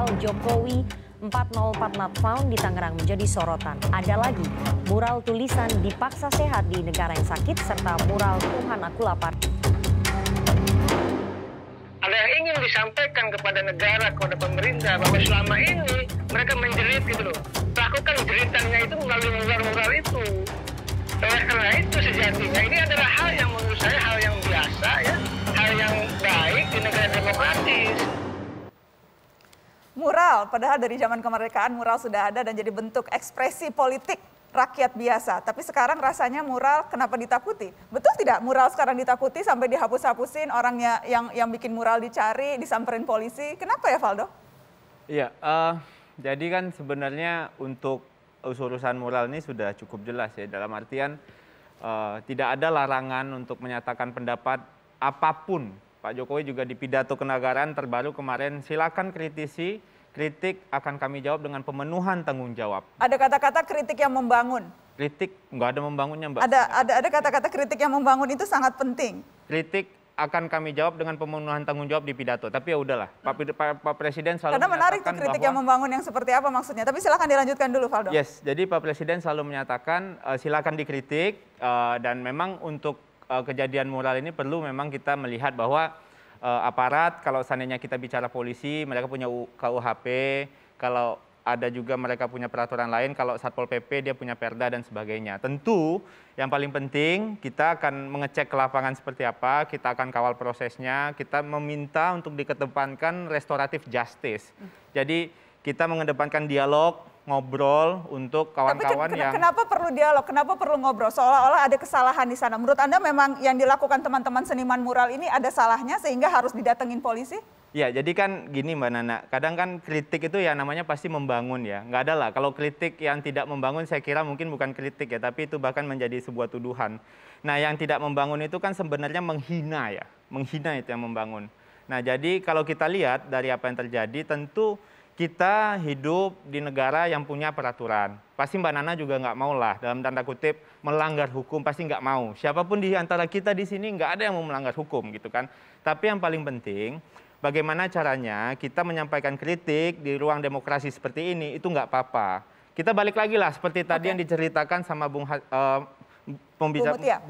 mural Jokowi 404 Not Found di Tangerang menjadi sorotan. Ada lagi mural tulisan dipaksa sehat di negara yang sakit serta mural Tuhan aku lapar. Ada yang ingin disampaikan kepada negara, kepada pemerintah bahwa selama ini mereka menjerit gitu loh. Lakukan jeritannya itu melalui mural-mural itu. Oleh karena itu sejatinya ini adalah hal yang menurut saya hal yang biasa ya, hal yang baik di negara demokratis. Mural, padahal dari zaman kemerdekaan mural sudah ada dan jadi bentuk ekspresi politik rakyat biasa. Tapi sekarang rasanya mural kenapa ditakuti? Betul tidak mural sekarang ditakuti sampai dihapus-hapusin, orangnya yang bikin mural dicari, disamperin polisi. Kenapa ya Valdo? Iya, jadi kan sebenarnya untuk urusan mural ini sudah cukup jelas ya. Dalam artian tidak ada larangan untuk menyatakan pendapat apapun. Pak Jokowi juga di pidato kenegaraan terbaru kemarin, silakan kritisi, kritik akan kami jawab dengan pemenuhan tanggung jawab. Ada kata-kata kritik yang membangun. Kritik nggak ada membangunnya, Mbak. Ada kata-kata kritik yang membangun, itu sangat penting. Kritik akan kami jawab dengan pemenuhan tanggung jawab di pidato. Tapi ya udahlah, Pak Presiden selalu Karena menarik tuh kritik bahwa, yang membangun yang seperti apa maksudnya. Tapi silakan dilanjutkan dulu, Valdo. Yes, jadi Pak Presiden selalu menyatakan silakan dikritik dan memang untuk kejadian mural ini perlu memang kita melihat bahwa aparat, kalau seandainya kita bicara polisi, mereka punya KUHP, kalau ada juga mereka punya peraturan lain, kalau Satpol PP dia punya Perda dan sebagainya. Tentu yang paling penting kita akan mengecek ke lapangan seperti apa, kita akan kawal prosesnya, kita meminta untuk dikedepankan restoratif justice. Jadi kita mengedepankan dialog, ngobrol untuk kawan-kawan yang... Kenapa perlu dialog, kenapa perlu ngobrol? Seolah-olah ada kesalahan di sana. Menurut Anda memang yang dilakukan teman-teman seniman mural ini ada salahnya sehingga harus didatengin polisi? Ya, jadi kan gini Mbak Nana, kadang kan kritik itu ya namanya pasti membangun ya. Nggak ada lah, kalau kritik yang tidak membangun saya kira mungkin bukan kritik ya, tapi itu bahkan menjadi sebuah tuduhan. Nah, yang tidak membangun itu kan sebenarnya menghina ya, menghina itu yang membangun. Nah, jadi kalau kita lihat dari apa yang terjadi, tentu kita hidup di negara yang punya peraturan. Pasti Mbak Nana juga nggak mau lah, dalam tanda kutip, melanggar hukum, pasti nggak mau. Siapapun di antara kita di sini nggak ada yang mau melanggar hukum gitu kan. Tapi yang paling penting, bagaimana caranya kita menyampaikan kritik di ruang demokrasi seperti ini, itu nggak apa-apa. Kita balik lagi lah, seperti tadi yang diceritakan sama Bu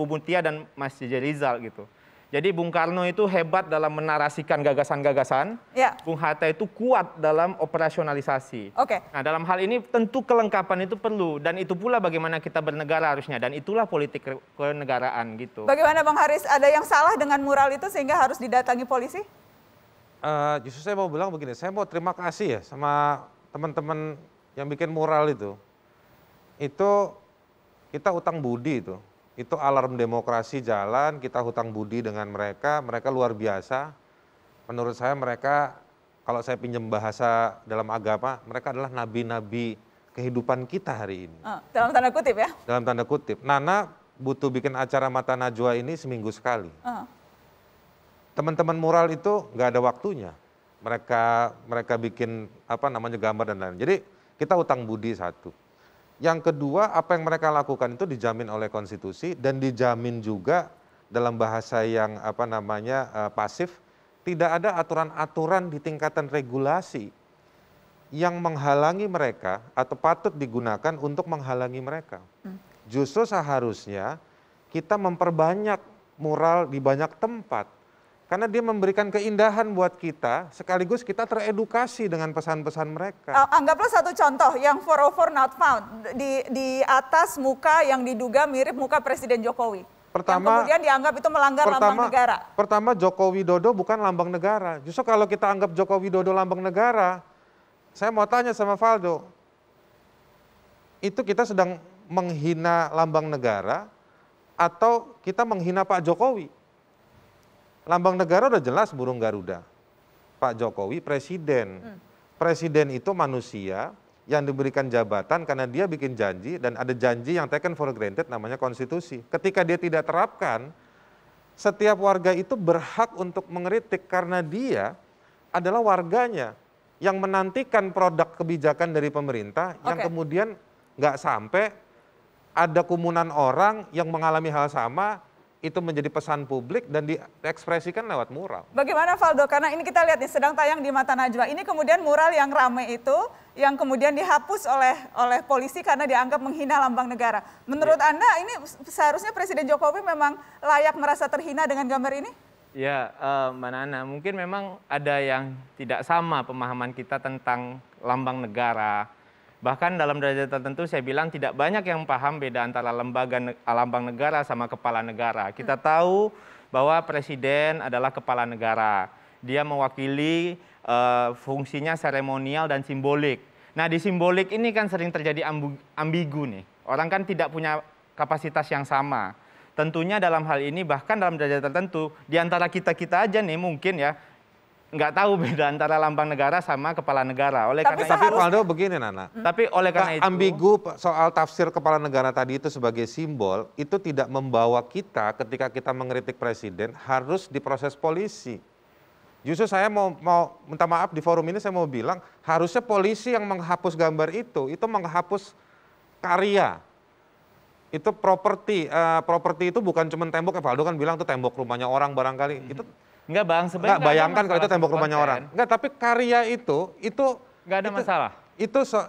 Mutia dan Mas J. Rizal gitu. Jadi Bung Karno itu hebat dalam menarasikan gagasan-gagasan, ya. Bung Hatta itu kuat dalam operasionalisasi. Nah, dalam hal ini tentu kelengkapan itu perlu, dan itu pula bagaimana kita bernegara harusnya, dan itulah politik kenegaraan gitu. Bagaimana Bang Haris, ada yang salah dengan mural itu sehingga harus didatangi polisi? Justru saya mau bilang begini, saya mau terima kasih ya sama teman-teman yang bikin mural itu. Itu kita utang budi itu. Itu alarm demokrasi jalan, kita hutang budi dengan mereka luar biasa. Menurut saya mereka, kalau saya pinjam bahasa dalam agama, mereka adalah nabi-nabi kehidupan kita hari ini. Dalam tanda kutip ya? Dalam tanda kutip. Nana butuh bikin acara Mata Najwa ini seminggu sekali. Teman-teman mural itu nggak ada waktunya. Mereka bikin gambar dan lain-lain. Jadi kita hutang budi satu. Yang kedua, apa yang mereka lakukan itu dijamin oleh konstitusi dan dijamin juga dalam bahasa yang pasif, tidak ada aturan-aturan di tingkatan regulasi yang menghalangi mereka atau patut digunakan untuk menghalangi mereka. Justru seharusnya kita memperbanyak mural di banyak tempat. Karena dia memberikan keindahan buat kita, sekaligus kita teredukasi dengan pesan-pesan mereka. Anggaplah satu contoh, yang 404 Not Found, di atas muka yang diduga mirip muka Presiden Jokowi. Yang kemudian dianggap itu melanggar lambang negara. Pertama, Joko Widodo bukan lambang negara. Justru kalau kita anggap Joko Widodo lambang negara, saya mau tanya sama Valdo, itu kita sedang menghina lambang negara atau kita menghina Pak Jokowi? Lambang negara udah jelas burung Garuda. Pak Jokowi presiden. Presiden itu manusia yang diberikan jabatan karena dia bikin janji dan ada janji yang taken for granted namanya konstitusi. Ketika dia tidak terapkan, setiap warga itu berhak untuk mengkritik karena dia adalah warganya yang menantikan produk kebijakan dari pemerintah yang kemudian nggak sampai ada kerumunan orang yang mengalami hal sama itu menjadi pesan publik dan diekspresikan lewat mural. Bagaimana Valdo? Karena ini kita lihat nih sedang tayang di Mata Najwa. Ini kemudian mural yang ramai itu yang kemudian dihapus oleh polisi karena dianggap menghina lambang negara. Menurut Anda ini seharusnya Presiden Jokowi memang layak merasa terhina dengan gambar ini? Ya, Mbak Nana, mungkin memang ada yang tidak sama pemahaman kita tentang lambang negara. Bahkan dalam derajat tertentu saya bilang tidak banyak yang paham beda antara lambang negara sama kepala negara. Kita tahu bahwa presiden adalah kepala negara. Dia mewakili fungsinya seremonial dan simbolik. Nah, di simbolik ini kan sering terjadi ambigu nih. Orang kan tidak punya kapasitas yang sama. Tentunya dalam hal ini bahkan dalam derajat tertentu di antara kita-kita aja nih mungkin ya nggak tahu beda antara lambang negara sama kepala negara. Tapi Valdo begini Nana. Tapi oleh karena itu ambigu soal tafsir kepala negara tadi itu sebagai simbol itu tidak membawa kita ketika kita mengkritik presiden harus diproses polisi. Justru saya mau minta maaf di forum ini saya mau bilang harusnya polisi yang menghapus gambar itu menghapus karya. Itu properti itu bukan cuma tembok, Valdo kan bilang itu tembok rumahnya orang barangkali. Itu enggak Bang, sebenarnya enggak bayangkan kalau itu tembok rumahnya orang. Enggak, tapi karya itu enggak ada masalah.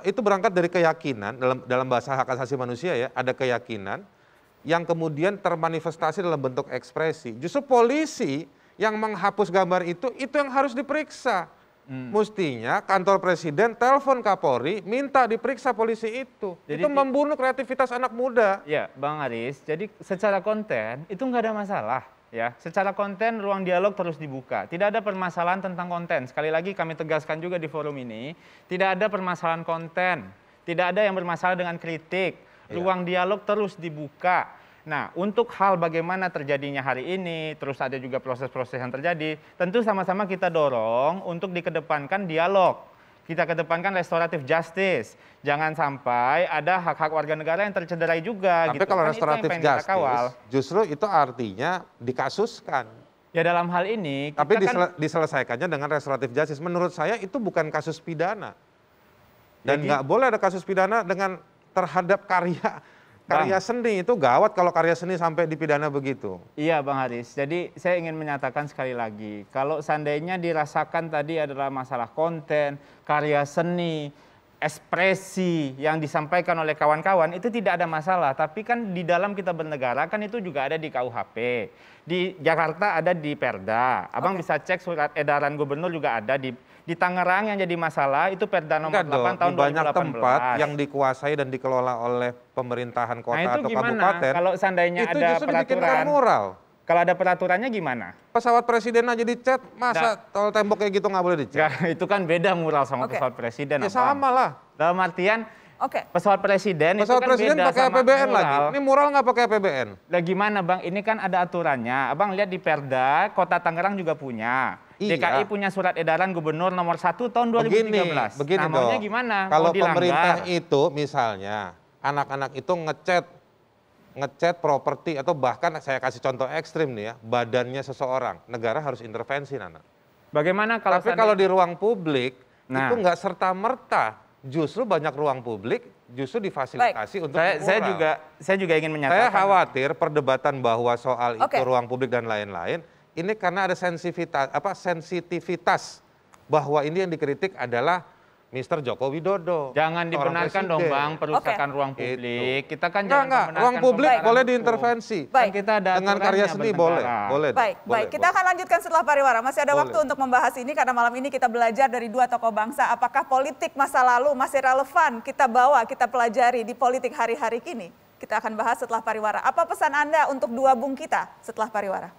Itu berangkat dari keyakinan dalam bahasa hak asasi manusia ya, ada keyakinan yang kemudian termanifestasi dalam bentuk ekspresi. Justru polisi yang menghapus gambar itu yang harus diperiksa. Mestinya kantor presiden telepon Kapolri minta diperiksa polisi itu. Jadi, itu membunuh kreativitas anak muda. Ya, Bang Aris. Jadi secara konten itu nggak ada masalah. Ya, secara konten ruang dialog terus dibuka. Tidak ada permasalahan tentang konten. Sekali lagi kami tegaskan juga di forum ini, tidak ada permasalahan konten. Tidak ada yang bermasalah dengan kritik. Ruang dialog terus dibuka. Nah, untuk hal bagaimana terjadinya hari ini, terus ada juga proses-proses yang terjadi, tentu sama-sama kita dorong untuk dikedepankan dialog. Kita kedepankan restoratif justice. Jangan sampai ada hak-hak warga negara yang tercederai juga. Tapi kalau restoratif justice, justru itu artinya dikasuskan. Ya dalam hal ini, tapi diselesaikannya dengan restoratif justice. Menurut saya itu bukan kasus pidana. Dan nggak boleh ada kasus pidana dengan terhadap karya seni. Itu gawat kalau karya seni sampai dipidana begitu. Iya Bang Haris, jadi saya ingin menyatakan sekali lagi, kalau seandainya dirasakan tadi adalah masalah konten, karya seni, ekspresi yang disampaikan oleh kawan-kawan itu tidak ada masalah. Tapi kan di dalam kita bernegara kan itu juga ada di KUHP. Di Jakarta ada di Perda. Abang bisa cek surat edaran gubernur juga ada di Tangerang yang jadi masalah itu Perda nomor 8 tahun 2018. Banyak tempat yang dikuasai dan dikelola oleh pemerintahan kota atau kabupaten. Kalau seandainya itu ada peraturan mural. Kalau ada peraturannya gimana? Pesawat presiden aja dicat, masa tol tembok kayak gitu nggak boleh dicat? Itu kan beda mural sama pesawat presiden. Ya sama lah. Dalam artian pesawat presiden itu kan beda pakai sama APBN mural. lagi. Ini mural nggak pakai APBN. Lah gimana Bang? Ini kan ada aturannya. Abang lihat di Perda, Kota Tangerang juga punya. Iya. DKI punya surat edaran gubernur nomor 1 tahun 2013. Begini maunya gimana? Kalau pemerintah itu misalnya anak-anak itu ngecat properti atau bahkan saya kasih contoh ekstrim nih ya, badannya seseorang, negara harus intervensi Nana. Bagaimana kalau kalau di ruang publik itu nggak serta-merta, justru banyak ruang publik justru difasilitasi untuk saya juga ingin menyatakan. Saya khawatir perdebatan bahwa soal itu ruang publik dan lain-lain, ini karena ada sensitivitas bahwa ini yang dikritik adalah Mr. Joko Widodo. Jangan dibenarkan dong Bang, perusakan ruang publik. Kita kan jangan ruang publik boleh diintervensi. Kan kita ada dengan karya seni boleh. Baik. Kita akan lanjutkan setelah pariwara. Masih ada waktu untuk membahas ini karena malam ini kita belajar dari dua tokoh bangsa. Apakah politik masa lalu masih relevan kita bawa, kita pelajari di politik hari-hari kini? Kita akan bahas setelah pariwara. Apa pesan Anda untuk dua bung kita setelah pariwara?